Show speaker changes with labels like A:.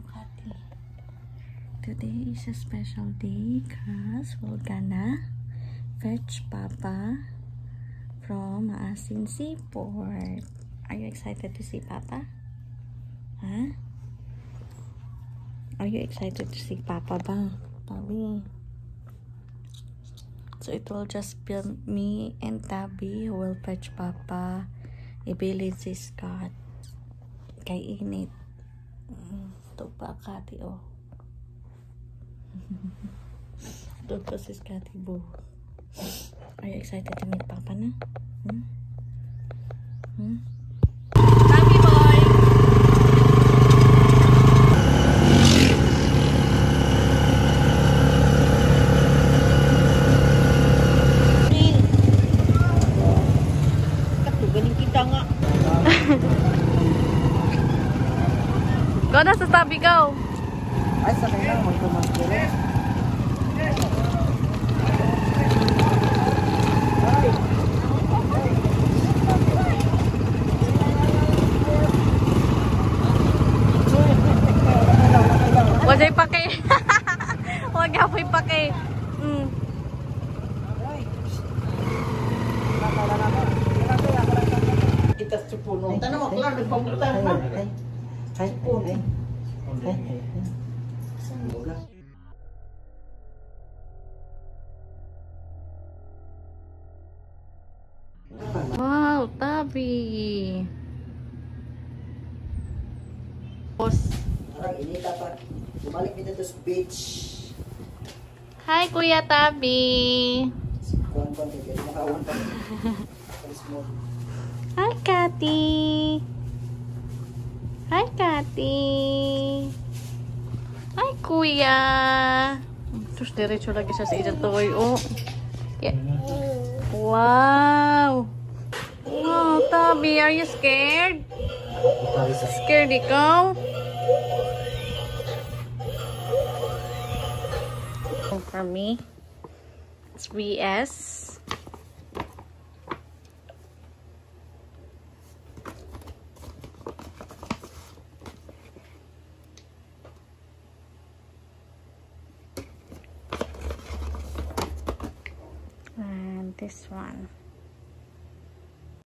A: Kati. Today is a special day because we're gonna fetch Papa from Maasin Seaport. Are you excited to see Papa? Huh? Are you excited to see Papa ba? Tabi. So it will just be me and Tabi who will fetch Papa. Ibilin si Scott. Kay init. Ito pa Kati oh. Ito pa si Scotty Boo. Are you excited to meet Papa na? Tabi boy!
B: Katugaling kita nga.
A: Go na sa Tabi, go!
B: Ay, sa kanya lang, magpumagkiri.
A: Wag ay pake. Wag apoy pake.
B: Kita sa puno. Tanong ako lang, nagpamutan na. Ay, puno.
A: Wow, Tabi. Boss.
B: Parang inita pa. Bumalik dito sa beach.
A: Hi, Kuya Tabi.
B: Kuwan-kuwan, hindi nakawan pa.
A: Hi, Kati. Hi, Kati. Hi, Kuya. Terus diretso lagi siya sa isang toy. Oh. Yeah. Wow. Wow, Tabi, are you scared? Scared ikaw? For me, it's VS. And this one.